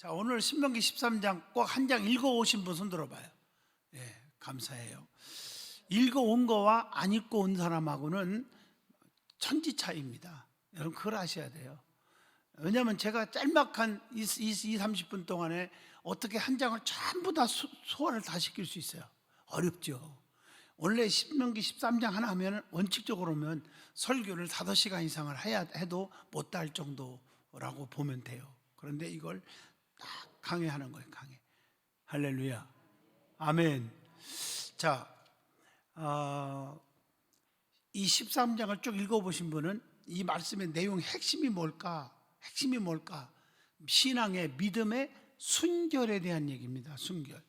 자, 오늘 신명기 13장 꼭 한 장 읽어오신 분 손 들어봐요. 예, 감사해요. 읽어온 거와 안 읽고 온 사람하고는 천지 차이입니다. 여러분 그걸 아셔야 돼요. 왜냐하면 제가 짤막한 30분 동안에 어떻게 한 장을 전부 다 소화를 다 시킬 수 있어요. 어렵죠. 원래 신명기 13장 하나 하면 원칙적으로는 설교를 5시간 이상을 해도 못다 할 정도라고 보면 돼요. 그런데 이걸 딱 강해하는 거예요. 강해. 할렐루야. 아멘. 자, 이 13장을 쭉 읽어보신 분은 이 말씀의 내용 핵심이 뭘까? 핵심이 뭘까? 신앙의 믿음의 순결에 대한 얘기입니다. 순결.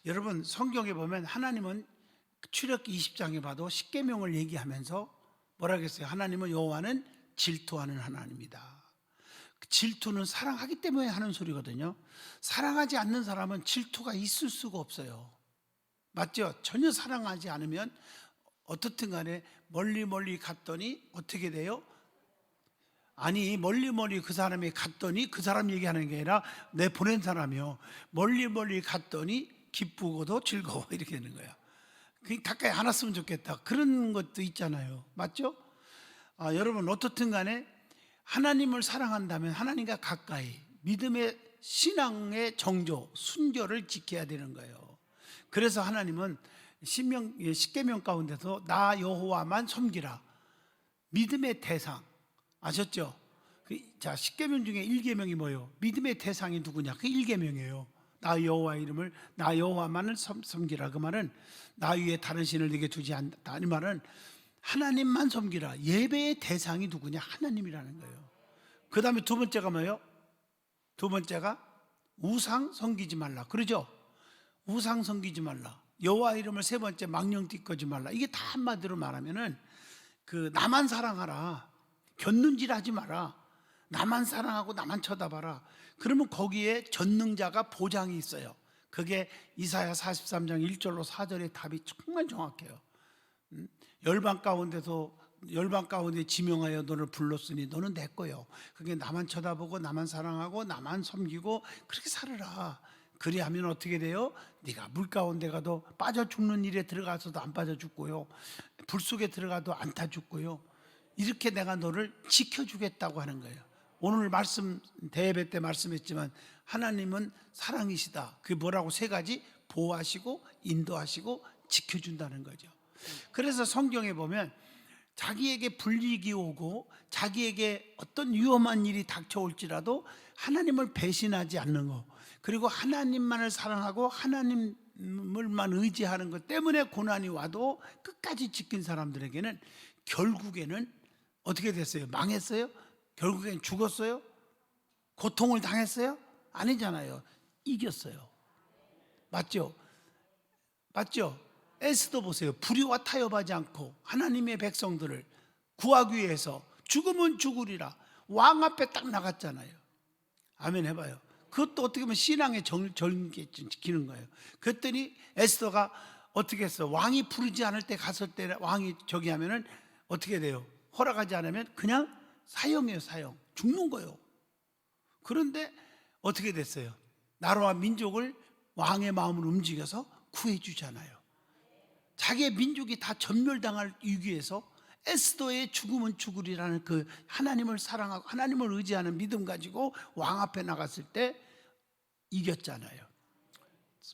여러분 성경에 보면 하나님은 출애굽기 20장에 봐도 십계명을 얘기하면서 뭐라 그랬어요? 하나님은 여호와는 질투하는 하나님이다. 질투는 사랑하기 때문에 하는 소리거든요. 사랑하지 않는 사람은 질투가 있을 수가 없어요. 맞죠? 전혀 사랑하지 않으면 어떻든 간에 멀리 갔더니 어떻게 돼요? 아니 멀리 그 사람이 갔더니 그 사람 얘기하는 게 아니라 내 보낸 사람이요. 멀리 갔더니 기쁘고도 즐거워 이렇게 되는 거야. 가까이 안 왔으면 좋겠다. 그런 것도 있잖아요. 맞죠? 여러분 어떻든 간에 하나님을 사랑한다면 하나님과 가까이 믿음의 신앙의 정조, 순결을 지켜야 되는 거예요. 그래서 하나님은 십계명 가운데서 나 여호와만 섬기라. 믿음의 대상 아셨죠? 자, 십계명 중에 1계명이 뭐예요? 믿음의 대상이 누구냐? 그 1계명이에요. 나 여호와 이름을 나 여호와만을 섬기라. 그 말은 나 위에 다른 신을 네게 두지 않다. 이 말은 하나님만 섬기라. 예배의 대상이 누구냐? 하나님이라는 거예요. 그 다음에 두 번째가 뭐예요? 두 번째가 우상 섬기지 말라. 그러죠? 우상 섬기지 말라. 여호와 이름을 세 번째 망령 띠꺼지 말라. 이게 다 한마디로 말하면은 나만 사랑하라. 곁눈질하지 마라. 나만 사랑하고 나만 쳐다봐라. 그러면 거기에 전능자가 보장이 있어요. 그게 이사야 43장 1절로 4절의 답이 정말 정확해요. 열방 가운데 지명하여 너를 불렀으니 너는 내 거요. 그게 나만 쳐다보고 나만 사랑하고 나만 섬기고 그렇게 살아라. 그리하면 어떻게 돼요? 네가 물 가운데 가도 빠져 죽는 일에 들어가서도 안 빠져 죽고요. 불 속에 들어가도 안 타 죽고요. 이렇게 내가 너를 지켜주겠다고 하는 거예요. 오늘 말씀 대예배 때 말씀했지만 하나님은 사랑이시다. 그게 뭐라고? 세 가지: 보호하시고 인도하시고 지켜준다는 거죠. 그래서 성경에 보면 자기에게 불이익이 오고 자기에게 어떤 위험한 일이 닥쳐올지라도 하나님을 배신하지 않는 것, 그리고 하나님만을 사랑하고 하나님을만 의지하는 것 때문에 고난이 와도 끝까지 지킨 사람들에게는 결국에는 어떻게 됐어요? 망했어요? 결국엔 죽었어요? 고통을 당했어요? 아니잖아요. 이겼어요. 맞죠? 맞죠? 에스더 보세요. 불의와 타협하지 않고 하나님의 백성들을 구하기 위해서 죽으면 죽으리라 왕 앞에 딱 나갔잖아요. 아멘 해봐요. 그것도 어떻게 보면 신앙의 전개 지키는 거예요. 그랬더니 에스더가 어떻게 했어? 왕이 부르지 않을 때 갔을 때 왕이 저기 하면은 어떻게 돼요? 허락하지 않으면 그냥 사형이에요. 사형. 죽는 거예요. 그런데 어떻게 됐어요? 나라와 민족을 왕의 마음을 움직여서 구해주잖아요. 자기의 민족이 다 전멸당할 위기에서 에스더의 죽으면 죽으리라는 그 하나님을 사랑하고 하나님을 의지하는 믿음 가지고 왕 앞에 나갔을 때 이겼잖아요.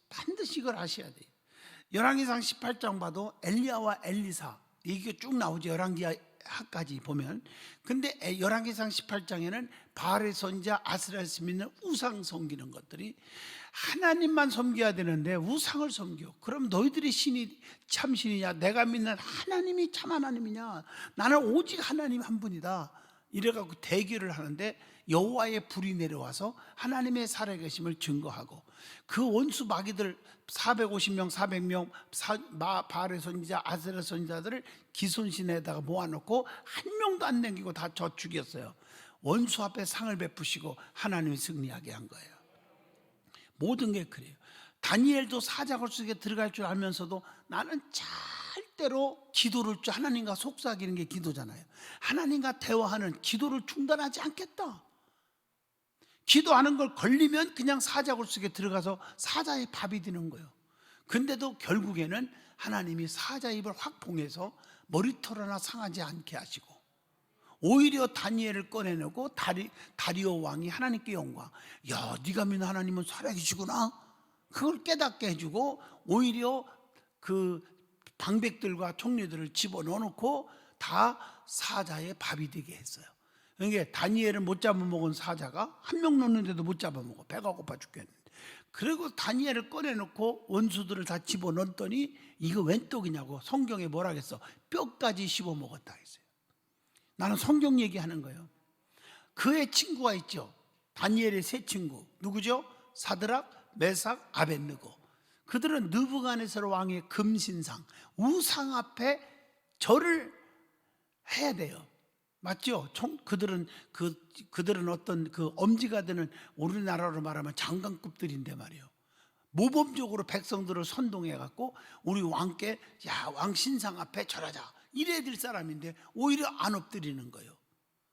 반드시 이걸 아셔야 돼요. 열왕기상 18장 봐도 엘리야와 엘리사 얘기가 쭉 나오죠. 열왕기하까지 보면. 근데 열왕기상 18장에는 바알의 선지자 아스라엘 믿는 우상 섬기는 것들이 하나님만 섬겨야 되는데 우상을 섬겨. 그럼 너희들이 신이 참 신이냐? 내가 믿는 하나님이 참 하나님이냐? 나는 오직 하나님 한 분이다. 이래갖고 대결을 하는데 여호와의 불이 내려와서 하나님의 살아계심을 증거하고 그 원수 마귀들 450명 400명 바알의 선지자 아스라엘 선지자들을 기손신에다가 모아놓고 한 명도 안 남기고 다 저 죽였어요. 원수 앞에 상을 베푸시고 하나님이 승리하게 한 거예요. 모든 게 그래요. 다니엘도 사자굴 속에 들어갈 줄 알면서도 나는 절대로 기도를 하나님과 속삭이는 게 기도잖아요. 하나님과 대화하는 기도를 중단하지 않겠다. 기도하는 걸 걸리면 그냥 사자굴 속에 들어가서 사자의 밥이 되는 거예요. 근데도 결국에는 하나님이 사자 입을 확 봉해서 머리털 하나 상하지 않게 하시고, 오히려 다니엘을 꺼내내고 다리오 왕이 하나님께 영광, 야 네가 믿는 하나님은 살아계시구나, 그걸 깨닫게 해주고, 오히려 그 방백들과 총리들을 집어넣어놓고 다 사자의 밥이 되게 했어요. 그러니까 다니엘을 못 잡아먹은 사자가 한 명 넣는데도 못 잡아먹어. 배가 고파 죽겠는데. 그리고 다니엘을 꺼내놓고 원수들을 다 집어넣었더니 이거 웬 떡이냐고 성경에 뭐라 그랬어? 뼈까지 씹어먹었다 했어요. 나는 성경 얘기하는 거예요. 그의 친구가 있죠. 다니엘의 세 친구 누구죠? 사드락, 메삭, 아벳느고. 그들은 느부갓네살 왕의 금신상, 우상 앞에 절을 해야 돼요. 맞죠? 그들은 어떤 그 엄지가 되는, 우리나라로 말하면 장관급들인데 말이에요. 모범적으로 백성들을 선동해 갖고 우리 왕께 야 왕 신상 앞에 절하자 이래야 될 사람인데 오히려 안 엎드리는 거예요.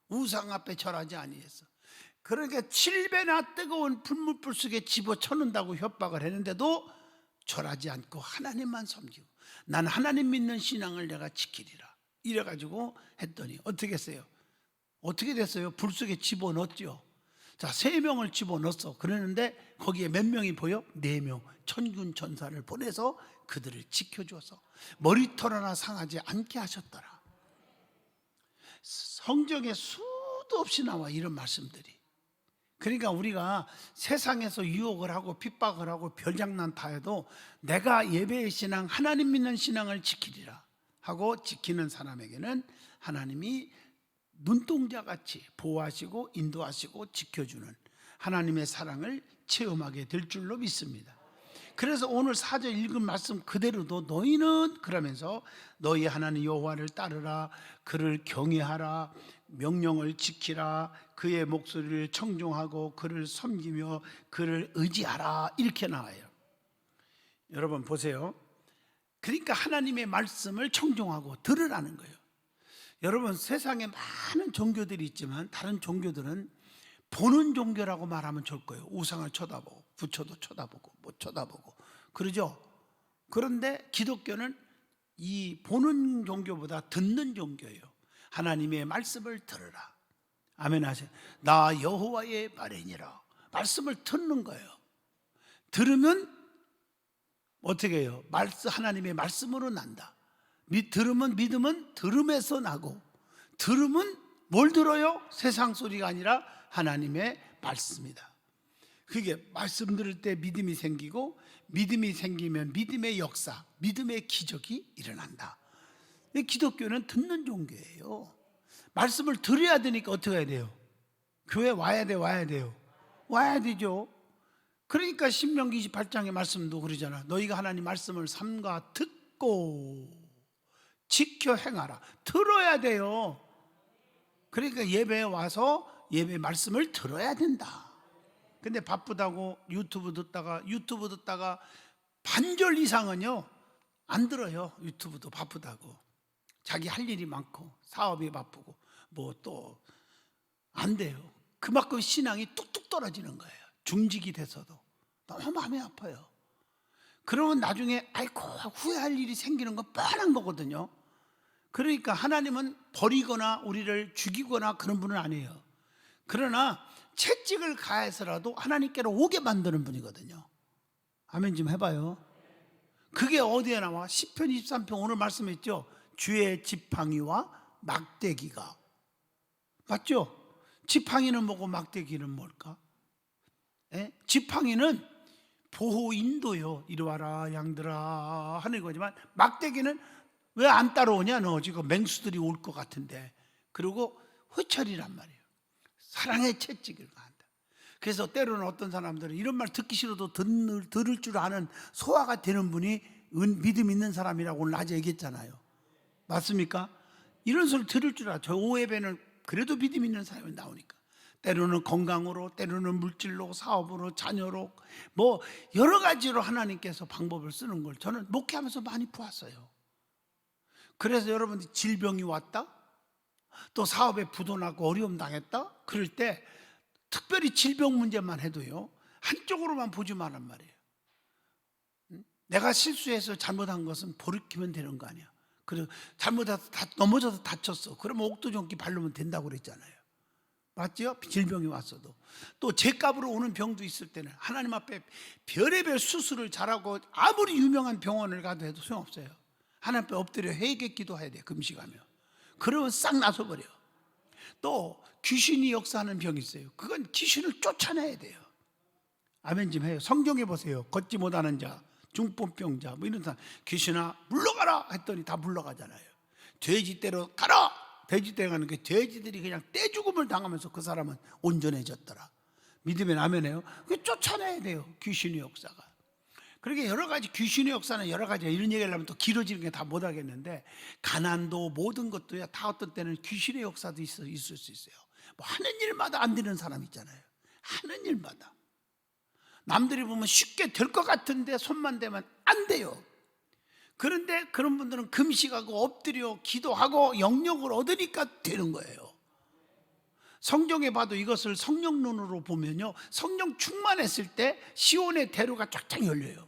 우상 앞에 절하지 아니했어. 그러니까 7배나 뜨거운 불못불 속에 집어쳐놓는다고 협박을 했는데도 절하지 않고 하나님만 섬기고, 난 하나님 믿는 신앙을 내가 지키리라 이래가지고 했더니 어떻게 했어요? 어떻게 됐어요? 불 속에 집어넣었죠. 자, 3명을 집어넣었어. 그러는데 거기에 몇 명이 보여? 4명 천군 천사를 보내서 그들을 지켜줘서 머리털 하나 상하지 않게 하셨더라. 성경에 수도 없이 나와 이런 말씀들이. 그러니까 우리가 세상에서 유혹을 하고 핍박을 하고 별장난 다 해도 내가 예배의 신앙, 하나님 믿는 신앙을 지키리라 하고 지키는 사람에게는 하나님이 눈동자같이 보호하시고 인도하시고 지켜주는 하나님의 사랑을 체험하게 될 줄로 믿습니다. 그래서 오늘 4절 읽은 말씀 그대로도 너희는 그러면서 너희 하나님 여호와를 따르라, 그를 경외하라, 명령을 지키라, 그의 목소리를 청종하고 그를 섬기며 그를 의지하라 이렇게 나와요. 여러분 보세요. 그러니까 하나님의 말씀을 청종하고 들으라는 거예요. 여러분 세상에 많은 종교들이 있지만 다른 종교들은 보는 종교라고 말하면 좋을 거예요. 우상을 쳐다보고 부처도 쳐다보고 못 쳐다보고 그러죠. 그런데 기독교는 이 보는 종교보다 듣는 종교예요. 하나님의 말씀을 들으라. 아멘 하세요. 나 여호와의 바레니라. 말씀을 듣는 거예요. 들으면 어떻게 해요? 하나님의 말씀으로 난다. 들으면 믿음은 들음에서 나고, 들으면 뭘 들어요? 세상 소리가 아니라 하나님의 말씀이다. 그게 말씀 들을 때 믿음이 생기고, 믿음이 생기면 믿음의 역사, 믿음의 기적이 일어난다. 기독교는 듣는 종교예요. 말씀을 들어야 되니까 어떻게 해야 돼요? 교회 와야 돼요? 와야 되죠. 그러니까 신명기 28장의 말씀도 그러잖아. 너희가 하나님 말씀을 삼가 듣고 지켜 행하라. 들어야 돼요. 그러니까 예배에 와서 예배 말씀을 들어야 된다. 근데 바쁘다고 유튜브 듣다가 반절 이상은요 안 들어요. 유튜브도 바쁘다고, 자기 할 일이 많고 사업이 바쁘고 뭐 또 안 돼요. 그만큼 신앙이 뚝뚝 떨어지는 거예요. 중직이 돼서도 너무 마음이 아파요. 그러면 나중에 아이고 후회할 일이 생기는 건 뻔한 거거든요. 그러니까 하나님은 버리거나 우리를 죽이거나 그런 분은 아니에요. 그러나 채찍을 가해서라도 하나님께로 오게 만드는 분이거든요. 아멘 좀 해봐요. 그게 어디에 나와? 시편 23편 오늘 말씀했죠. 주의 지팡이와 막대기가. 맞죠? 지팡이는 뭐고 막대기는 뭘까? 지팡이는 보호 인도요. 이리 와라 양들아 하는 거지만, 막대기는 왜 안 따라오냐 너 지금 맹수들이 올 것 같은데. 그리고 회철이란 말이에요. 사랑의 채찍을 가한다. 그래서 때로는 어떤 사람들은 이런 말 듣기 싫어도 들을 줄 아는 소화가 되는 분이 믿음 있는 사람이라고 오늘 낮에 얘기했잖아요. 맞습니까? 이런 소리 들을 줄 알아. 저 오예배는 그래도 믿음 있는 사람이 나오니까. 때로는 건강으로, 때로는 물질로, 사업으로, 자녀로, 뭐 여러 가지로 하나님께서 방법을 쓰는 걸 저는 목회하면서 많이 보았어요. 그래서 여러분 질병이 왔다, 또 사업에 부도나고 어려움 당했다, 그럴 때 특별히 질병 문제만 해도요, 한쪽으로만 보지 말란 말이에요. 내가 실수해서 잘못한 것은 돌이키면 되는 거 아니야. 그리고 잘못해서 넘어져서 다쳤어. 그러면 옥도전기 바르면 된다고 그랬잖아요. 맞죠? 질병이 왔어도. 또 죄값으로 오는 병도 있을 때는 하나님 앞에 별의별 수술을 잘하고 아무리 유명한 병원을 가도 해도 소용없어요. 하나님 앞에 엎드려 회개 기도해야 돼, 금식하며. 그러면 싹 나서버려. 또 귀신이 역사하는 병이 있어요. 그건 귀신을 쫓아내야 돼요. 아멘 좀 해요. 성경에 보세요. 걷지 못하는 자, 중풍병자 뭐 이런 사람, 귀신아 물러가라 했더니 다 물러가잖아요. 돼지떼로 가라. 돼지떼 가는 게 돼지들이 그냥 떼죽음을 당하면서 그 사람은 온전해졌더라. 믿으면 아멘해요. 그 쫓아내야 돼요, 귀신의 역사가. 그러니까 여러 가지 귀신의 역사는 여러 가지, 이런 얘기를 하면 또 길어지는 게 다 못하겠는데, 가난도 모든 것도 다 어떤 때는 귀신의 역사도 있을 수 있어요. 뭐 하는 일마다 안 되는 사람 있잖아요. 하는 일마다 남들이 보면 쉽게 될 것 같은데 손만 대면 안 돼요. 그런데 그런 분들은 금식하고 엎드려 기도하고 영역을 얻으니까 되는 거예요. 성경에 봐도 이것을 성령 눈으로 보면요, 성령 충만했을 때 시온의 대로가 쫙쫙 열려요.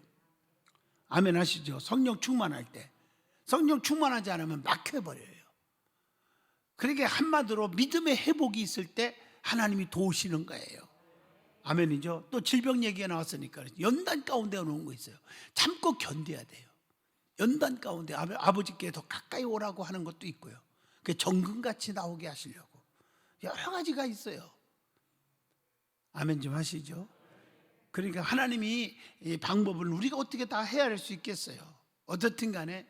아멘 하시죠? 성령 충만할 때. 성령 충만하지 않으면 막혀버려요. 그러니까 한마디로 믿음의 회복이 있을 때 하나님이 도우시는 거예요. 아멘이죠? 또 질병 얘기가 나왔으니까 연단 가운데 오는 거 있어요. 참고 견뎌야 돼요. 연단 가운데 아버지께 더 가까이 오라고 하는 것도 있고요. 그 정금같이 나오게 하시려고 여러 가지가 있어요. 아멘 좀 하시죠? 그러니까 하나님이 이 방법을 우리가 어떻게 다 헤아릴 수 있겠어요? 어떻든 간에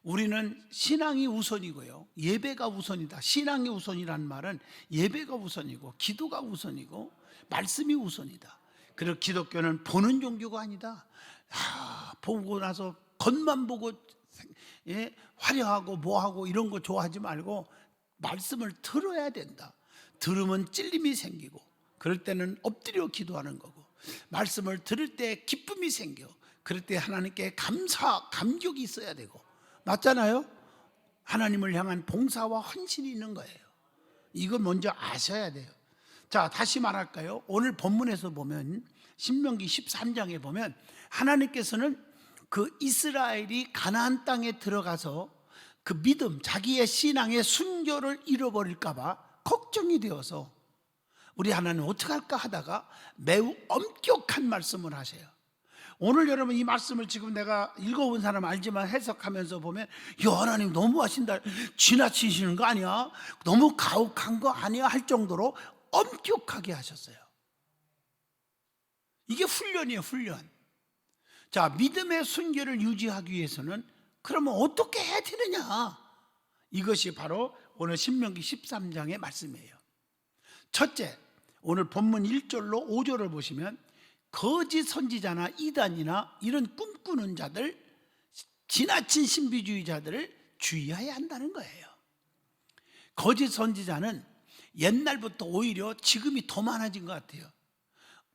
우리는 신앙이 우선이고요, 예배가 우선이다. 신앙이 우선이라는 말은 예배가 우선이고 기도가 우선이고 말씀이 우선이다. 그리고 기독교는 보는 종교가 아니다. 보고 나서 겉만 보고 화려하고 뭐하고 이런 거 좋아하지 말고 말씀을 들어야 된다. 들으면 찔림이 생기고, 그럴 때는 엎드려 기도하는 거고, 말씀을 들을 때 기쁨이 생겨. 그럴 때 하나님께 감격이 있어야 되고, 맞잖아요? 하나님을 향한 봉사와 헌신이 있는 거예요. 이걸 먼저 아셔야 돼요. 자, 다시 말할까요? 오늘 본문에서 보면 신명기 13장에 보면 하나님께서는 그 이스라엘이 가나안 땅에 들어가서 그 믿음, 자기의 신앙의 순결을 잃어버릴까 봐 걱정이 되어서 우리 하나님 어떡할까 하다가 매우 엄격한 말씀을 하세요. 오늘 여러분 이 말씀을 지금 내가 읽어본 사람 알지만 해석하면서 보면, 야, 하나님 너무 하신다, 지나치시는 거 아니야, 너무 가혹한 거 아니야 할 정도로 엄격하게 하셨어요. 이게 훈련이에요, 훈련. 자, 믿음의 순결을 유지하기 위해서는 그러면 어떻게 해야 되느냐, 이것이 바로 오늘 신명기 13장의 말씀이에요. 첫째, 오늘 본문 1절로 5절을 보시면 거짓 선지자나 이단이나 이런 꿈꾸는 자들, 지나친 신비주의자들을 주의해야 한다는 거예요. 거짓 선지자는 옛날부터 오히려 지금이 더 많아진 것 같아요.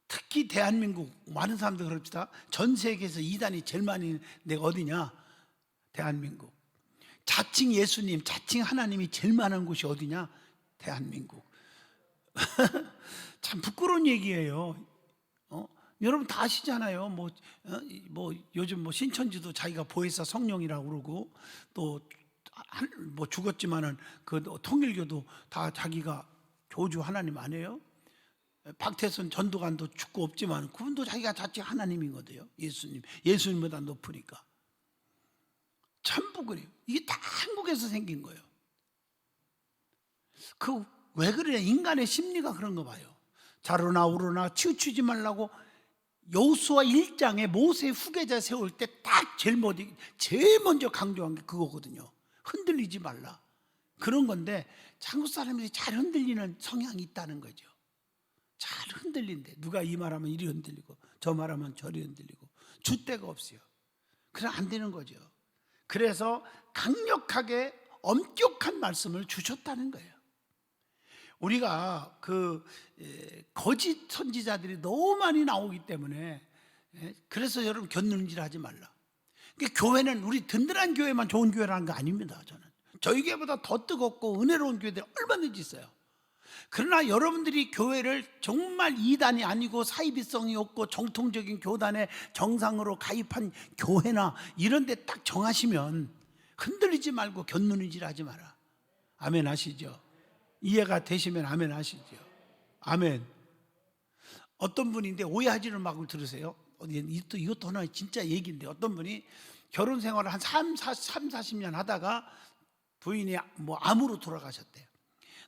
특히 대한민국, 많은 사람들 그럽시다. 전 세계에서 이단이 제일 많이 내가 어디냐? 대한민국. 자칭 예수님, 자칭 하나님이 제일 많은 곳이 어디냐? 대한민국. 참 부끄러운 얘기예요. 여러분 다 아시잖아요. 뭐 요즘 뭐 신천지도 자기가 보혜사 성령이라고 그러고, 또 뭐 죽었지만은 그 통일교도 다 자기가 교주 하나님 아니에요? 박태선 전도관도 죽고 없지만 그분도 자기가 자칭 하나님이거든요. 예수님보다 높으니까. 참 부끄러워요. 이게 다 한국에서 생긴 거예요. 왜 그래? 인간의 심리가 그런 거 봐요. 자로나 우로나 치우치지 말라고 여호수아 1장에 모세 후계자 세울 때 딱 제일 먼저 강조한 게 그거거든요. 흔들리지 말라. 그런 건데 한국 사람들이 잘 흔들리는 성향이 있다는 거죠. 잘 흔들린대. 누가 이 말하면 이리 흔들리고 저 말하면 저리 흔들리고 줏대가 없어요. 그럼 안 되는 거죠. 그래서 강력하게 엄격한 말씀을 주셨다는 거예요. 우리가 거짓 선지자들이 너무 많이 나오기 때문에, 그래서 여러분 곁눈질하지 말라. 그러니까 교회는 우리 든든한 교회만 좋은 교회라는 거 아닙니다. 저희 교회보다 더 뜨겁고 은혜로운 교회들이 얼마든지 있어요. 그러나 여러분들이 교회를 정말 이단이 아니고 사이비성이 없고 정통적인 교단에 정상으로 가입한 교회나 이런 데 딱 정하시면 흔들리지 말고 곁눈질하지 하지 마라. 아멘 하시죠? 이해가 되시면 아멘 하시죠? 아멘. 어떤 분인데 오해하지는 말고 들으세요. 이것도 하나 진짜 얘기인데, 어떤 분이 결혼 생활을 한 40년 하다가 부인이 뭐 암으로 돌아가셨대요.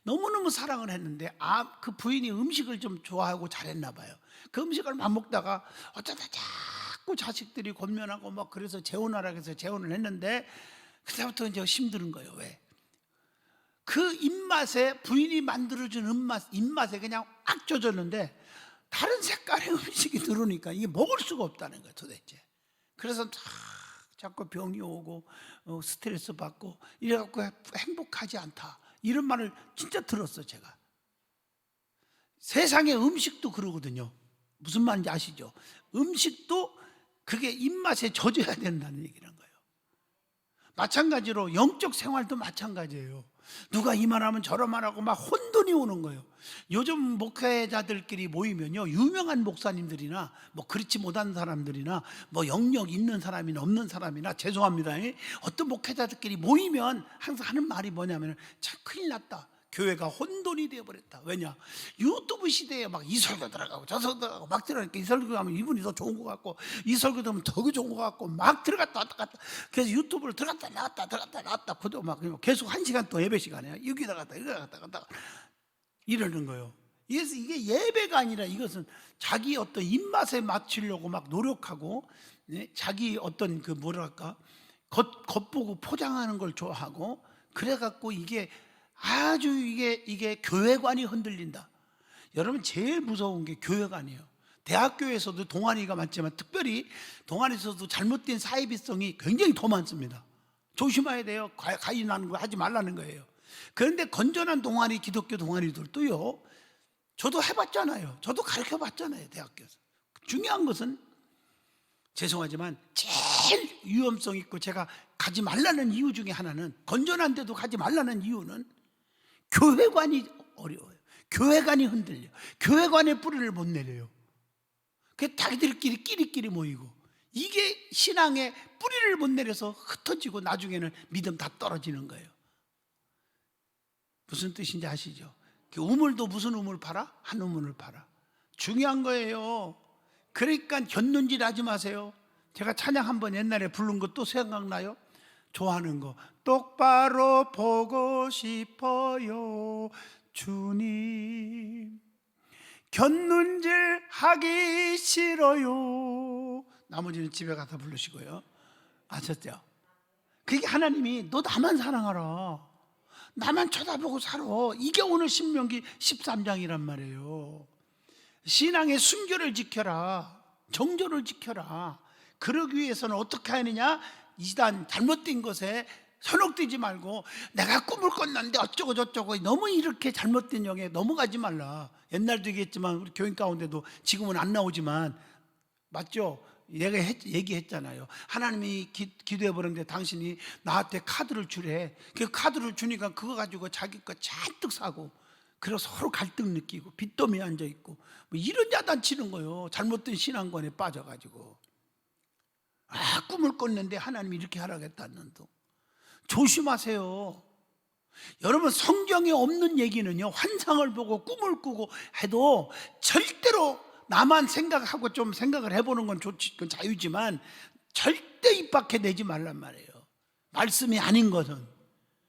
너무너무 사랑을 했는데 그 부인이 음식을 좀 좋아하고 잘했나 봐요. 그 음식을 막 먹다가 어쩌다 자꾸 자식들이 권면하고 막 그래서 재혼하라 해서 재혼을 했는데, 그때부터 이제 힘든 거예요. 왜? 그 입맛에, 부인이 만들어준 입맛에 그냥 악 젖었는데 다른 색깔의 음식이 들어오니까 이게 먹을 수가 없다는 거예요 도대체. 그래서 자꾸 병이 오고 스트레스 받고 이래갖고 행복하지 않다, 이런 말을 진짜 들었어요 제가. 세상의 음식도 그러거든요. 무슨 말인지 아시죠? 음식도 그게 입맛에 젖어야 된다는 얘기란 거예요. 마찬가지로 영적 생활도 마찬가지예요. 누가 이만하면 저러만 하고 막 혼돈이 오는 거예요. 요즘 목회자들끼리 모이면요, 유명한 목사님들이나 뭐 그렇지 못한 사람들이나 뭐 영역 있는 사람이나 없는 사람이나, 죄송합니다, 어떤 목회자들끼리 모이면 항상 하는 말이 뭐냐면, 참 큰일 났다, 교회가 혼돈이 되어버렸다. 왜냐? 유튜브 시대에 막 이 설교 들어가고 저 설교 들어가고 막 들어가니까, 이 설교 하면 이분이 더 좋은 것 같고, 이 설교 들으면 더 좋은 것 같고, 막 들어갔다 왔다 갔다. 그래서 유튜브를 들어갔다 나왔다 그도 막 계속 1시간 또 예배 시간에 여기 나갔다 여기 나갔다 이러는 거예요. 그래서 이게 예배가 아니라 이것은 자기 어떤 입맛에 맞추려고 막 노력하고, 자기 어떤 그 뭐랄까 겉보고 포장하는 걸 좋아하고, 그래갖고 이게 아주 이게 교회관이 흔들린다. 여러분, 제일 무서운 게 교회관이에요. 대학교에서도 동아리가 많지만 특별히 동아리에서도 잘못된 사이비성이 굉장히 더 많습니다. 조심해야 돼요. 가인하는 거 하지 말라는 거예요. 그런데 건전한 동아리, 기독교 동아리들도요, 저도 해봤잖아요. 저도 가르쳐봤잖아요, 대학교에서. 중요한 것은, 죄송하지만 제일 위험성 있고 제가 가지 말라는 이유 중에 하나는, 건전한 데도 가지 말라는 이유는 교회관이 어려워요. 교회관이 흔들려. 교회관의 뿌리를 못 내려요. 그 자기들끼리 끼리끼리 모이고, 이게 신앙의 뿌리를 못 내려서 흩어지고 나중에는 믿음 다 떨어지는 거예요. 무슨 뜻인지 아시죠? 그 우물도 무슨 우물 팔아? 한 우물을 팔아. 중요한 거예요. 그러니까 곁눈질 하지 마세요. 제가 찬양 한번 옛날에 부른 거 또 생각나요? 좋아하는 거, 똑바로 보고 싶어요 주님, 곁눈질 하기 싫어요. 나머지는 집에 가서 부르시고요. 아셨죠? 그게 하나님이 너 나만 사랑하라, 나만 쳐다보고 살아, 이게 오늘 신명기 13장이란 말이에요. 신앙의 순결을 지켜라, 정조를 지켜라. 그러기 위해서는 어떻게 하느냐? 이단 잘못된 것에 현혹되지 말고, 내가 꿈을 꿨는데 어쩌고 저쩌고 너무 이렇게 잘못된 영에 넘어가지 말라. 옛날도 얘기했지만 우리 교인 가운데도 지금은 안 나오지만, 맞죠? 내가 얘기했잖아요. 하나님이 기도해 보는데 당신이 나한테 카드를 주래. 그 카드를 주니까 그거 가지고 자기 거 잔뜩 사고, 그리고 서로 갈등 느끼고 빚더미에 앉아있고 뭐 이런 야단치는 거예요. 잘못된 신앙관에 빠져가지고. 꿈을 꿨는데 하나님이 이렇게 하라겠다는 둥. 조심하세요. 여러분, 성경에 없는 얘기는요, 환상을 보고 꿈을 꾸고 해도 절대로, 나만 생각하고 좀 생각을 해보는 건 좋지, 그건 자유지만 절대 입 밖에 내지 말란 말이에요. 말씀이 아닌 것은.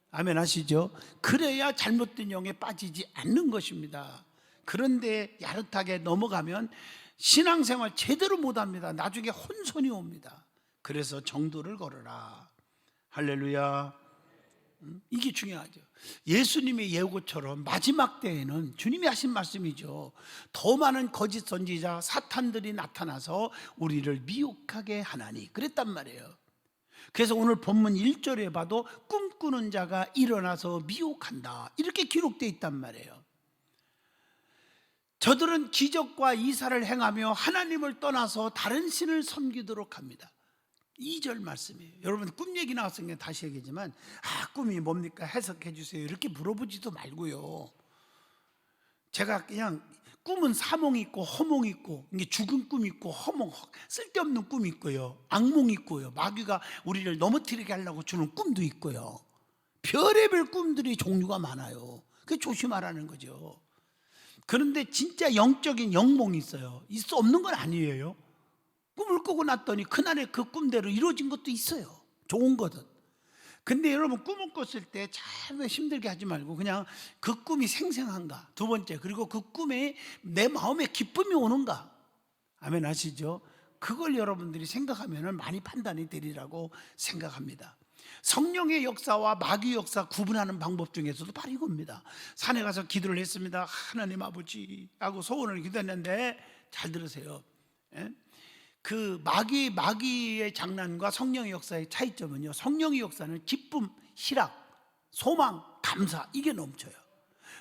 아멘 하시죠? 그래야 잘못된 영에 빠지지 않는 것입니다. 그런데 야릇하게 넘어가면 신앙생활 제대로 못합니다. 나중에 혼선이 옵니다. 그래서 정도를 걸어라. 할렐루야. 이게 중요하죠. 예수님의 예고처럼 마지막 때에는 주님이 하신 말씀이죠. 더 많은 거짓 선지자 사탄들이 나타나서 우리를 미혹하게 하나니, 그랬단 말이에요. 그래서 오늘 본문 1절에 봐도 꿈꾸는 자가 일어나서 미혹한다, 이렇게 기록되어 있단 말이에요. 저들은 기적과 이사를 행하며 하나님을 떠나서 다른 신을 섬기도록 합니다. 2절 말씀이에요. 여러분, 꿈 얘기 나왔으니까 다시 얘기지만, 꿈이 뭡니까? 해석해 주세요, 이렇게 물어보지도 말고요. 제가 그냥 꿈은 사몽 있고 허몽 있고, 이게 죽은 꿈 있고 허몽, 쓸데없는 꿈 있고요, 악몽 있고요, 마귀가 우리를 넘어뜨리게 하려고 주는 꿈도 있고요. 별의별 꿈들이 종류가 많아요. 그 조심하라는 거죠. 그런데 진짜 영적인 영몽이 있어요. 있을 수 없는 건 아니에요. 꿈을 꾸고 났더니 그날의 그 꿈대로 이루어진 것도 있어요. 좋은 거든. 근데 여러분, 꿈을 꿨을 때 참 힘들게 하지 말고 그냥 그 꿈이 생생한가, 두 번째, 그리고 그 꿈에 내 마음에 기쁨이 오는가. 아멘 하시죠? 그걸 여러분들이 생각하면 많이 판단이 되리라고 생각합니다. 성령의 역사와 마귀 역사 구분하는 방법 중에서도 바로 이겁니다. 산에 가서 기도를 했습니다. 하나님 아버지 하고 소원을 기도했는데, 잘 들으세요. 그 마귀의 장난과 성령의 역사의 차이점은요, 성령의 역사는 기쁨, 희락, 소망, 감사, 이게 넘쳐요.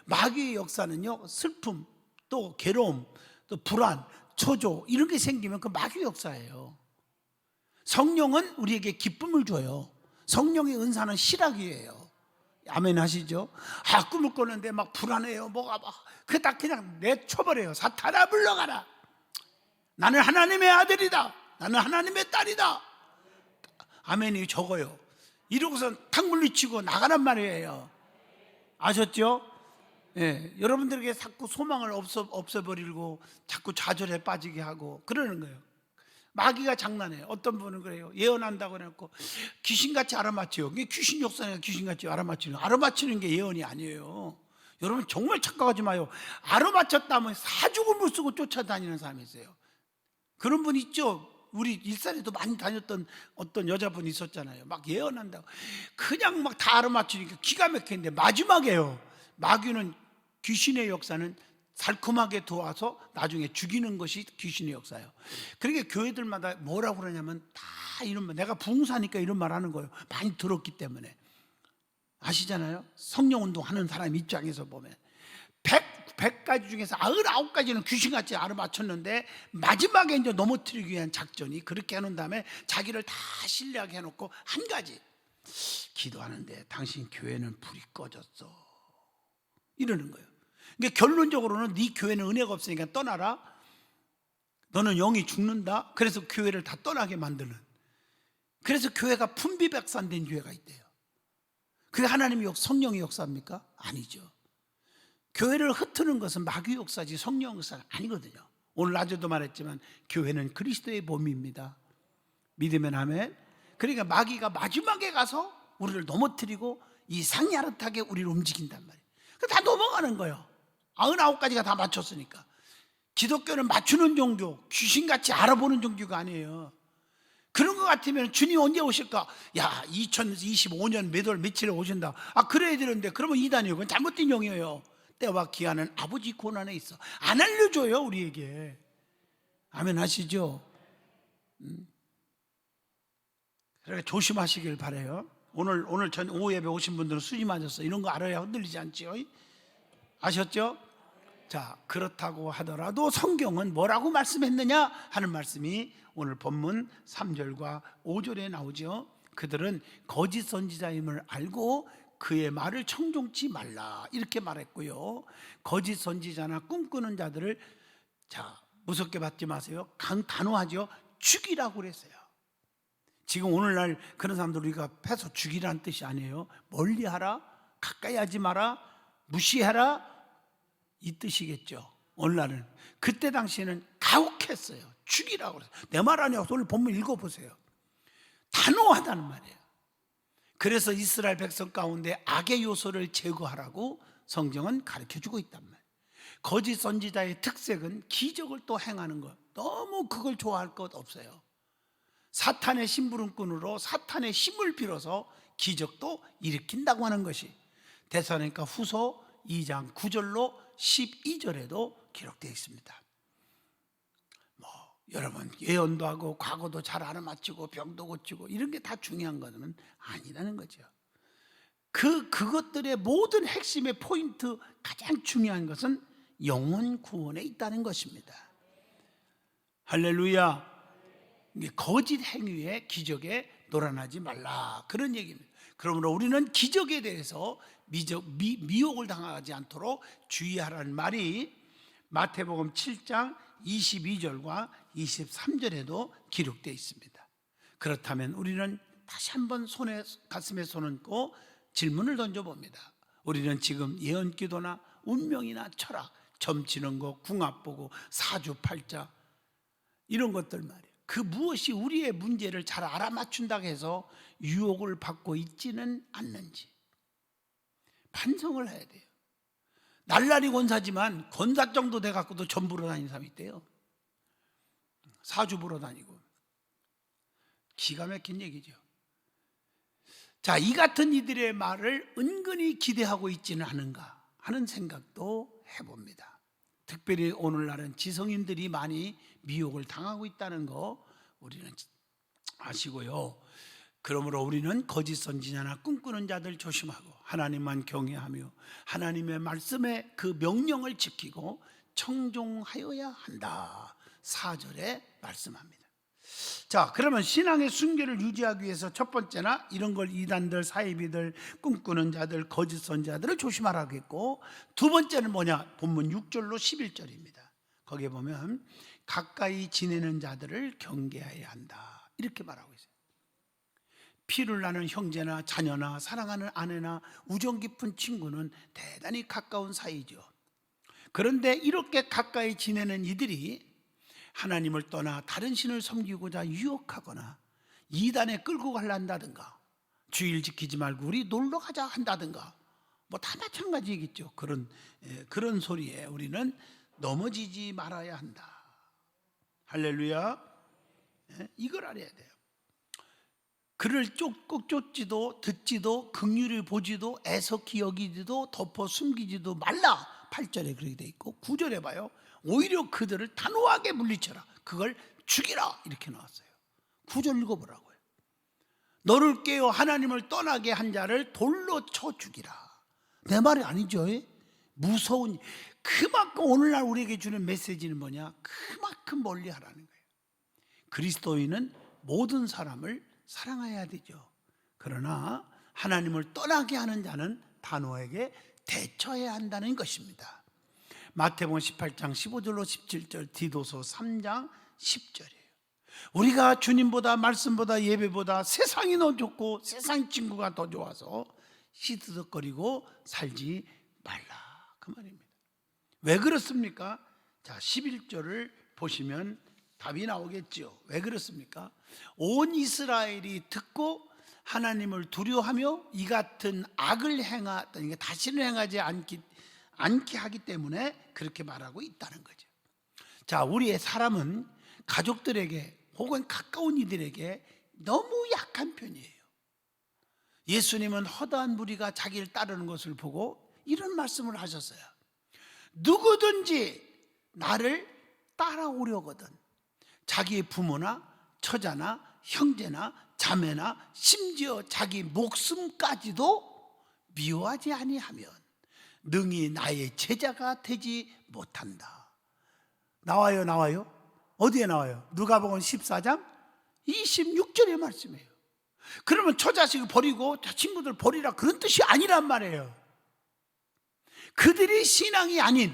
마귀의 역사는요, 슬픔, 또 괴로움, 또 불안, 초조, 이런 게 생기면 그 마귀 역사예요. 성령은 우리에게 기쁨을 줘요. 성령의 은사는 희락이에요. 아멘 하시죠? 꿈을 꿨는데 막 불안해요. 뭐가 막 딱 그냥 내쳐버려요. 사탄아 물러가라. 나는 하나님의 아들이다. 나는 하나님의 딸이다. 아멘이 적어요. 이러고선 탁 물리치고 나가란 말이에요. 아셨죠? 예, 여러분들에게 자꾸 소망을 없애버리고 자꾸 좌절에 빠지게 하고 그러는 거예요. 마귀가 장난해요. 어떤 분은 그래요. 예언한다고 해놓고 귀신같이 알아맞혀요. 그게 귀신 역사니까 귀신같이 알아맞히는 게 예언이 아니에요. 여러분 정말 착각하지 마요. 알아맞혔다면 사죽음을 쓰고 쫓아다니는 사람이 있어요. 그런 분 있죠. 우리 일산에도 많이 다녔던 어떤 여자분이 있었잖아요. 막 예언한다고 그냥 막 다 알아맞히니까 기가 막히는데, 마지막에요, 마귀는, 귀신의 역사는 살큼하게 도와서 나중에 죽이는 것이 귀신의 역사예요. 그러니까 교회들마다 뭐라고 그러냐면 다 이런 말, 내가 부흥사니까 이런 말 하는 거예요. 많이 들었기 때문에. 아시잖아요? 성령운동 하는 사람 입장에서 보면 100가지 중에서 99가지는 귀신같이 알아맞혔는데, 마지막에 이제 넘어뜨리기 위한 작전이, 그렇게 해놓은 다음에 자기를 다 신뢰하게 해놓고 한 가지, 기도하는데 당신 교회는 불이 꺼졌어, 이러는 거예요. 그러니까 결론적으로는 네 교회는 은혜가 없으니까 떠나라, 너는 영이 죽는다. 그래서 교회를 다 떠나게 만드는, 그래서 교회가 분비백산된 교회가 있대요. 그게 하나님의 성령의 역사입니까? 아니죠. 교회를 흩트는 것은 마귀 역사지 성령 역사가 아니거든요. 오늘 낮에도 말했지만 교회는 그리스도의 몸입니다. 믿으면 아멘. 그러니까 마귀가 마지막에 가서 우리를 넘어뜨리고 이상야릇하게 우리를 움직인단 말이에요. 다 넘어가는 거예요. 99가지가 다 맞췄으니까. 기독교는 맞추는 종교, 귀신같이 알아보는 종교가 아니에요. 그런 것 같으면 주님 언제 오실까? 야, 2025년 몇 월 며칠에 오신다. 그래야 되는데, 그러면 이단이요. 그건 잘못된 영이에요. 때와 기한은 아버지 권한에 있어. 안 알려줘요, 우리에게. 아멘 하시죠? 그러니까 조심하시길 바라요. 오늘 전 오후 예배 오신 분들은 수지 맞았어. 이런 거 알아야 흔들리지 않지요? 아셨죠? 자, 그렇다고 하더라도 성경은 뭐라고 말씀했느냐 하는 말씀이 오늘 본문 3절과 5절에 나오죠. 그들은 거짓 선지자임을 알고 그의 말을 청종치 말라, 이렇게 말했고요. 거짓 선지자나 꿈꾸는 자들을 무섭게 받지 마세요. 단호하죠. 죽이라고 그랬어요. 지금 오늘날 그런 사람들 우리가 패서 죽이라는 뜻이 아니에요. 멀리하라, 가까이 하지 마라, 무시하라, 이 뜻이겠죠. 오늘날은. 그때 당시에는 가혹했어요. 죽이라고 그랬어요. 내 말 아니야. 오늘 본문 읽어보세요. 단호하다는 말이에요. 그래서 이스라엘 백성 가운데 악의 요소를 제거하라고 성경은 가르쳐주고 있단 말이에요. 거짓 선지자의 특색은 기적을 또 행하는 것. 너무 그걸 좋아할 것 없어요. 사탄의 심부름꾼으로 사탄의 힘을 빌어서 기적도 일으킨다고 하는 것이 데살로니가 후서 2장 9절로 12절에도 기록되어 있습니다. 여러분, 예언도 하고 과거도 잘 알아맞히고 병도 고치고 이런 게 다 중요한 것은 아니라는 거죠. 그것들의 모든 핵심의 포인트, 가장 중요한 것은 영혼 구원에 있다는 것입니다. 할렐루야. 거짓 행위에 기적에 놀아나지 말라, 그런 얘기입니다. 그러므로 우리는 기적에 대해서 미혹을 당하지 않도록 주의하라는 말이 마태복음 7장 22절과 23절에도 기록되어 있습니다. 그렇다면 우리는 다시 한번 가슴에 손 얹고 질문을 던져봅니다. 우리는 지금 예언기도나 운명이나 철학, 점치는 거, 궁합 보고 사주팔자 이런 것들 말이에요. 그 무엇이 우리의 문제를 잘 알아맞춘다고 해서 유혹을 받고 있지는 않는지 반성을 해야 돼요. 날라리 권사지만 권사 정도 돼갖고도 점 보러 다니는 사람이 있대요. 사주 보러 다니고. 기가 막힌 얘기죠. 자, 이 같은 이들의 말을 은근히 기대하고 있지는 않은가 하는 생각도 해봅니다. 특별히 오늘날은 지성인들이 많이 미혹을 당하고 있다는 거 우리는 아시고요. 그러므로 우리는 거짓 선지자나 꿈꾸는 자들 조심하고 하나님만 경외하며 하나님의 말씀에 그 명령을 지키고 청종하여야 한다. 4절에 말씀합니다. 자, 그러면 신앙의 순결을 유지하기 위해서 첫 번째나 이런 걸 이단들, 사이비들, 꿈꾸는 자들, 거짓 선지자들을 조심하라고 했고, 두 번째는 뭐냐? 본문 6절로 11절입니다. 거기에 보면 가까이 지내는 자들을 경계해야 한다 이렇게 말하고 있어요. 피를 나는 형제나 자녀나 사랑하는 아내나 우정 깊은 친구는 대단히 가까운 사이죠. 그런데 이렇게 가까이 지내는 이들이 하나님을 떠나 다른 신을 섬기고자 유혹하거나 이단에 끌고 가려한다든가 주일 지키지 말고 우리 놀러 가자 한다든가 뭐 다 마찬가지겠죠. 그런 소리에 우리는 넘어지지 말아야 한다. 할렐루야. 이걸 알아야 돼요. 그를 꼭 쫓지도 듣지도 긍휼히 보지도 애석히 여기지도 덮어 숨기지도 말라. 8절에 그렇게 돼 있고 9절에 봐요. 오히려 그들을 단호하게 물리쳐라. 그걸 죽이라 이렇게 나왔어요. 9절 읽어보라고요. 너를 깨어 하나님을 떠나게 한 자를 돌로 쳐 죽이라. 내 말이 아니죠. 무서운 그만큼 오늘날 우리에게 주는 메시지는 뭐냐? 그만큼 멀리 하라는 거예요. 그리스도인은 모든 사람을 사랑해야 되죠. 그러나 하나님을 떠나게 하는 자는 단호하게 대처해야 한다는 것입니다. 마태복음 18장 15절로 17절, 디도서 3장 10절이에요. 우리가 주님보다 말씀보다 예배보다 세상이 더 좋고 세상 친구가 더 좋아서 시드덕거리고 살지 말라 그 말입니다. 왜 그렇습니까? 자, 11절을 보시면 답이 나오겠죠. 왜 그렇습니까? 온 이스라엘이 듣고 하나님을 두려워하며 이 같은 악을 행하다니까 다시는 행하지 않게 하기 때문에 그렇게 말하고 있다는 거죠. 자, 우리의 사람은 가족들에게 혹은 가까운 이들에게 너무 약한 편이에요. 예수님은 허다한 무리가 자기를 따르는 것을 보고 이런 말씀을 하셨어요. 누구든지 나를 따라오려거든 자기의 부모나 처자나 형제나 자매나 심지어 자기 목숨까지도 미워하지 아니하면 능히 나의 제자가 되지 못한다. 나와요? 어디에 나와요? 누가복음 14장 26절의 말씀이에요. 그러면 처자식을 버리고 친구들 버리라 그런 뜻이 아니란 말이에요. 그들이 신앙이 아닌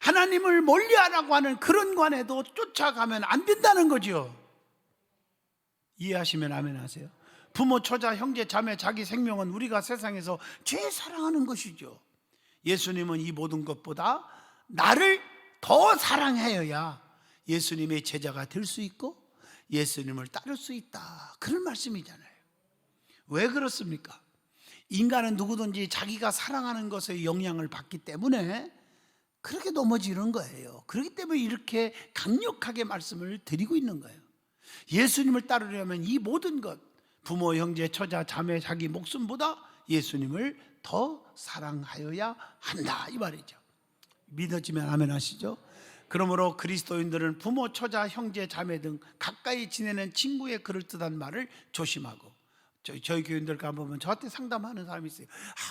하나님을 멀리하라고 하는 그런 관에도 쫓아가면 안 된다는 거죠. 이해하시면 아멘 하세요. 부모, 처자, 형제, 자매, 자기 생명은 우리가 세상에서 제일 사랑하는 것이죠. 예수님은 이 모든 것보다 나를 더 사랑하여야 예수님의 제자가 될 수 있고 예수님을 따를 수 있다 그런 말씀이잖아요. 왜 그렇습니까? 인간은 누구든지 자기가 사랑하는 것에 영향을 받기 때문에 그렇게 넘어지는 거예요. 그렇기 때문에 이렇게 강력하게 말씀을 드리고 있는 거예요. 예수님을 따르려면 이 모든 것 부모, 형제, 처자, 자매, 자기 목숨보다 예수님을 더 사랑하여야 한다 이 말이죠. 믿어지면 아멘 하시죠. 그러므로 그리스도인들은 부모, 처자, 형제, 자매 등 가까이 지내는 친구의 그럴듯한 말을 조심하고 저희 교인들 가보면 저한테 상담하는 사람이 있어요.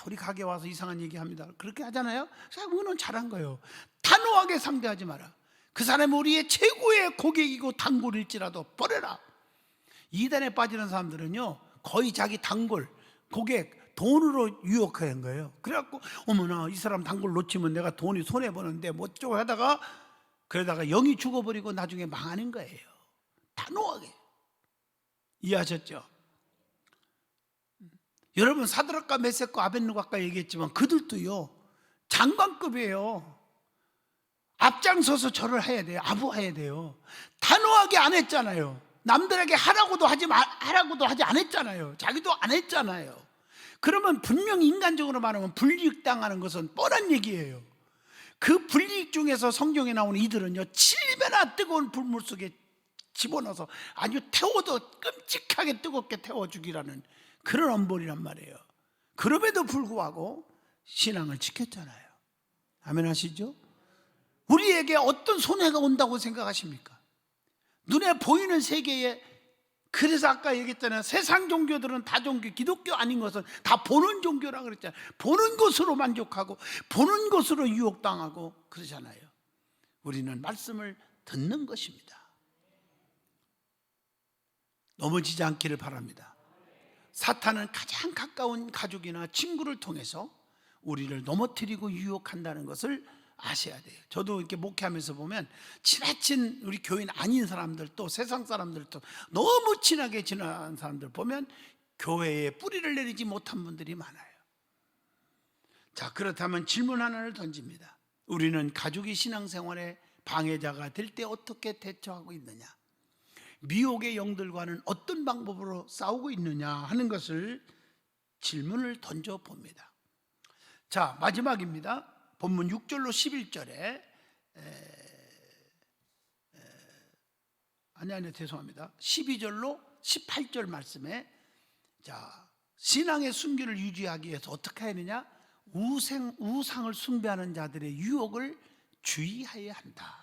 우리 가게 와서 이상한 얘기합니다. 그렇게 하잖아요. 그건 잘한 거예요. 단호하게 상대하지 마라. 그 사람이 우리의 최고의 고객이고 단골일지라도 버려라. 이단에 빠지는 사람들은요 거의 자기 단골 그게 돈으로 유혹한 거예요. 그래갖고 어머나 이 사람 단골 놓치면 내가 돈이 손해보는데 뭐 어쩌고 하다가 그러다가 영이 죽어버리고 나중에 망하는 거예요. 단호하게. 이해하셨죠? 여러분 사드락과 메섹과 아벳느고 아까 얘기했지만 그들도요 장관급이에요. 앞장서서 절을 해야 돼요. 아부해야 돼요. 단호하게 안 했잖아요. 남들에게 하라고도 하지 않았잖아요. 자기도 안 했잖아요. 그러면 분명히 인간적으로 말하면 불이익당하는 것은 뻔한 얘기예요. 그 불이익 중에서 성경에 나오는 이들은요 7배나 뜨거운 불물 속에 집어넣어서 아주 태워도 끔찍하게 뜨겁게 태워 죽이라는 그런 엄벌이란 말이에요. 그럼에도 불구하고 신앙을 지켰잖아요. 아멘 하시죠? 우리에게 어떤 손해가 온다고 생각하십니까? 눈에 보이는 세계에, 그래서 아까 얘기했잖아요. 세상 종교들은 다 종교, 기독교 아닌 것은 다 보는 종교라 그랬잖아요. 보는 것으로 만족하고 보는 것으로 유혹당하고 그러잖아요. 우리는 말씀을 듣는 것입니다. 넘어지지 않기를 바랍니다. 사탄은 가장 가까운 가족이나 친구를 통해서 우리를 넘어뜨리고 유혹한다는 것을 아셔야 돼요. 저도 이렇게 목회하면서 보면 지나친 우리 교인 아닌 사람들, 또 세상 사람들도 너무 친하게 지나간 사람들 보면 교회에 뿌리를 내리지 못한 분들이 많아요. 자, 그렇다면 질문 하나를 던집니다. 우리는 가족이 신앙생활에 방해자가 될 때 어떻게 대처하고 있느냐, 미혹의 영들과는 어떤 방법으로 싸우고 있느냐 하는 것을 질문을 던져봅니다. 자, 마지막입니다. 본문 6절로 11절에 죄송합니다. 12절로 18절 말씀에, 자, 신앙의 순결을 유지하기 위해서 어떻게 해야 하느냐, 우상을 숭배하는 자들의 유혹을 주의해야 한다.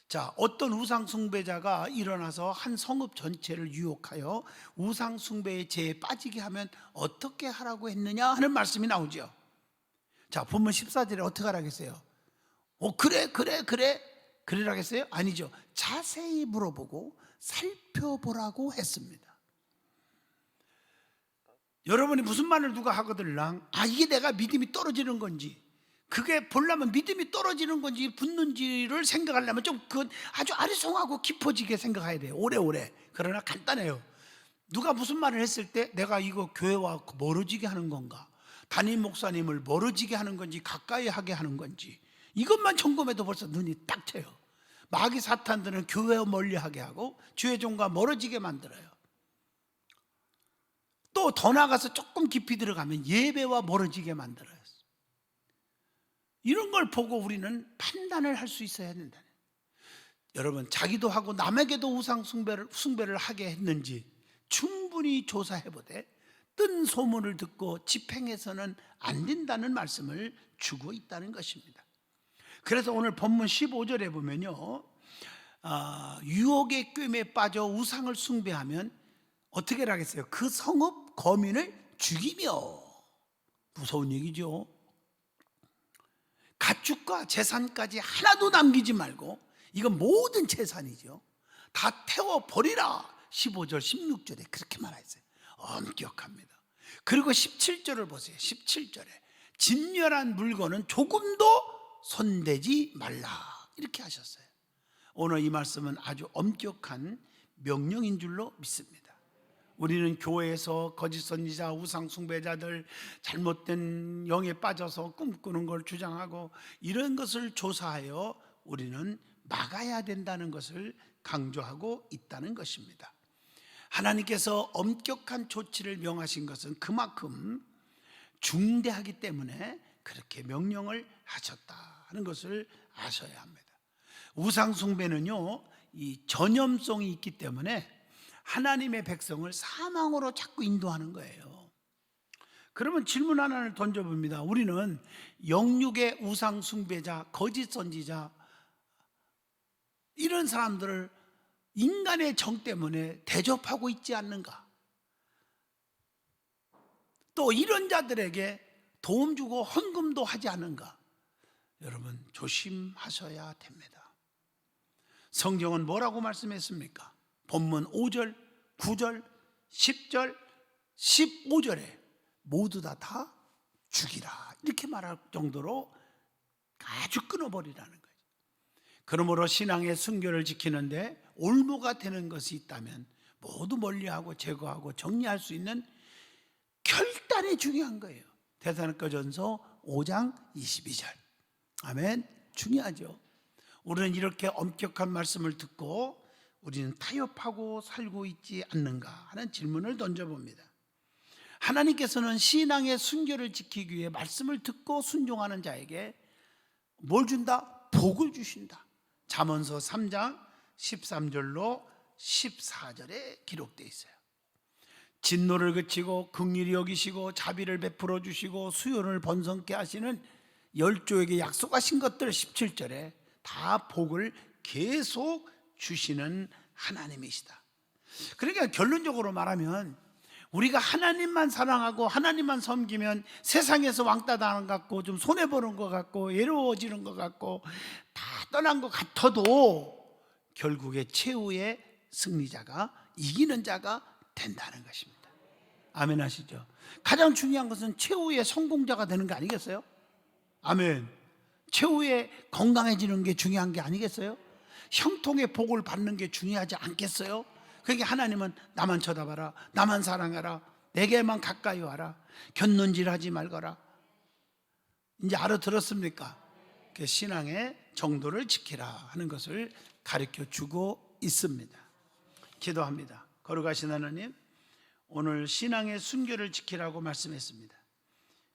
자, 어떤 우상 숭배자가 일어나서 한 성읍 전체를 유혹하여 우상 숭배의 죄에 빠지게 하면 어떻게 하라고 했느냐 하는 말씀이 나오죠. 자, 본문 14절에 어떻게 하라겠어요? 그래라겠어요? 아니죠. 자세히 물어보고 살펴보라고 했습니다. 여러분이 무슨 말을 누가 하거들랑 이게 내가 믿음이 떨어지는 건지, 그게 보려면 믿음이 떨어지는 건지 붙는지를 생각하려면 좀 그건 아주 아리송하고 깊어지게 생각해야 돼요. 오래오래. 그러나 간단해요. 누가 무슨 말을 했을 때 내가 이거 교회와 멀어지게 하는 건가, 담임 목사님을 멀어지게 하는 건지 가까이 하게 하는 건지, 이것만 점검해도 벌써 눈이 딱 트여요. 마귀 사탄들은 교회와 멀리하게 하고 주의 종과 멀어지게 만들어요. 또 더 나가서 조금 깊이 들어가면 예배와 멀어지게 만들어요. 이런 걸 보고 우리는 판단을 할 수 있어야 된다. 여러분, 자기도 하고 남에게도 우상 숭배를 하게 했는지 충분히 조사해보되 뜬 소문을 듣고 집행해서는 안 된다는 말씀을 주고 있다는 것입니다. 그래서 오늘 본문 15절에 보면요, 유혹의 꿰매에 빠져 우상을 숭배하면 어떻게 하겠어요? 그 성읍 거민을 죽이며. 무서운 얘기죠. 가축과 재산까지 하나도 남기지 말고, 이건 모든 재산이죠, 다 태워버리라. 15절 16절에 그렇게 말했어요. 엄격합니다. 그리고 17절을 보세요. 17절에 진멸한 물건은 조금도 손대지 말라, 이렇게 하셨어요. 오늘 이 말씀은 아주 엄격한 명령인 줄로 믿습니다. 우리는 교회에서 거짓 선지자, 우상 숭배자들, 잘못된 영에 빠져서 꿈꾸는 걸 주장하고 이런 것을 조사하여 우리는 막아야 된다는 것을 강조하고 있다는 것입니다. 하나님께서 엄격한 조치를 명하신 것은 그만큼 중대하기 때문에 그렇게 명령을 하셨다는 것을 아셔야 합니다. 우상 숭배는요, 이 전염성이 있기 때문에 하나님의 백성을 사망으로 자꾸 인도하는 거예요. 그러면 질문 하나를 던져봅니다. 우리는 영육의 우상 숭배자, 거짓 선지자, 이런 사람들을 인간의 정 때문에 대접하고 있지 않는가? 또 이런 자들에게 도움 주고 헌금도 하지 않는가? 여러분, 조심하셔야 됩니다. 성경은 뭐라고 말씀했습니까? 본문 5절, 9절, 10절, 15절에 모두 다 죽이라 이렇게 말할 정도로 아주 끊어버리라는 거예요. 그러므로 신앙의 순결을 지키는데 올무가 되는 것이 있다면 모두 멀리하고 제거하고 정리할 수 있는 결단이 중요한 거예요. 데살로니가전서 5장 22절. 아멘. 중요하죠. 우리는 이렇게 엄격한 말씀을 듣고 우리는 타협하고 살고 있지 않는가 하는 질문을 던져봅니다. 하나님께서는 신앙의 순결을 지키기 위해 말씀을 듣고 순종하는 자에게 뭘 준다? 복을 주신다. 잠언서 3장 13절로 14절에 기록되어 있어요. 진노를 그치고 긍휼히 여기시고 자비를 베풀어 주시고 수요를 번성케 하시는 열조에게 약속하신 것들 17절에 다 복을 계속 주시는 하나님이시다. 그러니까 결론적으로 말하면 우리가 하나님만 사랑하고 하나님만 섬기면 세상에서 왕따 당한 것 같고 좀 손해보는 것 같고 외로워지는 것 같고 다 떠난 것 같아도 결국에 최후의 승리자가 이기는 자가 된다는 것입니다. 아멘 하시죠? 가장 중요한 것은 최후의 성공자가 되는 게 아니겠어요? 아멘. 최후의 건강해지는 게 중요한 게 아니겠어요? 형통의 복을 받는 게 중요하지 않겠어요? 그러니까 하나님은 나만 쳐다봐라, 나만 사랑하라, 내게만 가까이 와라, 곁눈질하지 말거라. 이제 알아들었습니까? 그 신앙의 정도를 지키라 하는 것을 가르쳐 주고 있습니다. 기도합니다. 거룩하신 하나님, 오늘 신앙의 순결을 지키라고 말씀했습니다.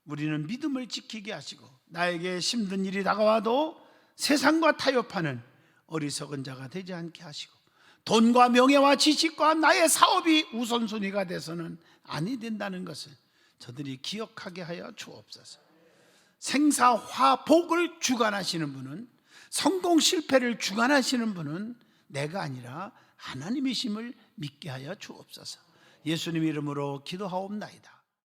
우리는 믿음을 지키게 하시고 나에게 힘든 일이 다가와도 세상과 타협하는 어리석은 자가 되지 않게 하시고 돈과 명예와 지식과 나의 사업이 우선순위가 돼서는 아니 된다는 것을 저들이 기억하게 하여 주옵소서. 생사화복을 주관하시는 분은, 성공 실패를 주관하시는 분은 내가 아니라 하나님이심을 믿게 하여 주옵소서. 예수님 이름으로 기도하옵나이다.